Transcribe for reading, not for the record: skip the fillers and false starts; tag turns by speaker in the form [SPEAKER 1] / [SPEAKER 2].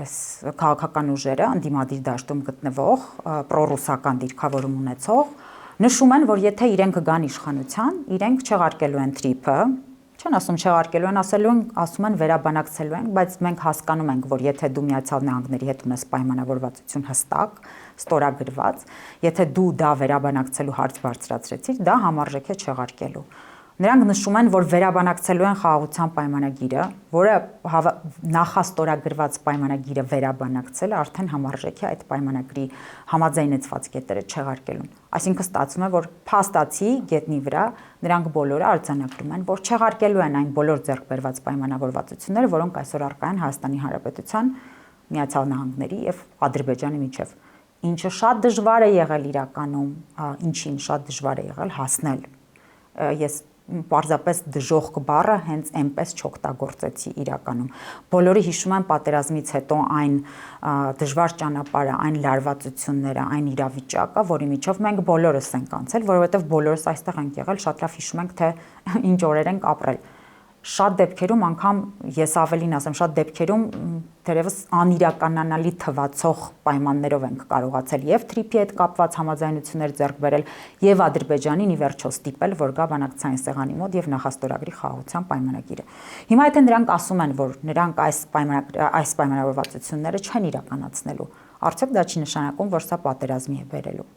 [SPEAKER 1] այս քաղաքական ուժերը ընդդիմադիր դաշտում գտնվող պրոռուսական դիրքավորում ունեցող նշում են, որ եթե իրենք կգան իշխանության, իրենք չեղարկելու են թրիփը, չեն ասում չեղարկելու են, ասում են վերաբանակցելու են, բայց մենք հասկանում ենք, որ եթե դու Միացյալ Նահանգների հետ ունես պայմանավորվածություն հստակ, ստորագրված, եթե դու դա վերաբանակցելու հարց բարձրացրեցիր, դա համարժեք է չեղարկելու։ Նրանք նշում են, որ վերաբանակցելու են խաղաղության պայմանագիրը, որը նախաստորագրված պայմանագիրը վերաբանակցելը արդեն համարժեք է այդ պայմանագրի համաձայնեցված կետերը չեղարկելուն։ Այսինքն ստացվում է, որ փաստացի գետնի վրա նրանք բոլորը արձանագրում են, որ չեղարկելու են այն բոլոր ձեռքբերված պայմանավորվածությունները, որոնք այսօր առկա են Հայաստանի Հանրապետության, Միացյալ Նահանգների եւ Ադրբեջանի միջև։ Ինչը շատ դժվար է եղել իրականում, ինչին շատ դժվար է եղել հասնել։ Ես պարզապես դժոխք բառը հենց այնպես չօգտագործեցի իրականում։ Բոլորը հիշում են պատերազմից հետո այն դժվար ճանապարհը, այն լարվածությունները, այն իրավիճակը, որի միջով մենք բոլորս ենք անցել, որովհետև բոլորս այստեղ ենք եղել, շատ լավ հիշում ենք, թե ինչ օրեր ենք ապրել։ Շատ դեպքերում անգամ ես ավելին ասեմ, շատ դեպքերում թերևս անիրականանալի թվացող պայմաններով ենք կարողացել եւ թրիփի հետ կապված համաձայնություններ ձեռք բերել եւ Ադրբեջանին ի վերջո ստիպել, որ գա բանակցային սեղանի մոտ եւ նախաստորագրի խաղաղության պայմանագիրը։ Հիմա եթե նրանք ասում են, որ նրանք այս պայմանավորվածությունները չեն իրականացնելու, արդյոք դա չի նշանակում, որ սա պատերազմի է բերելու։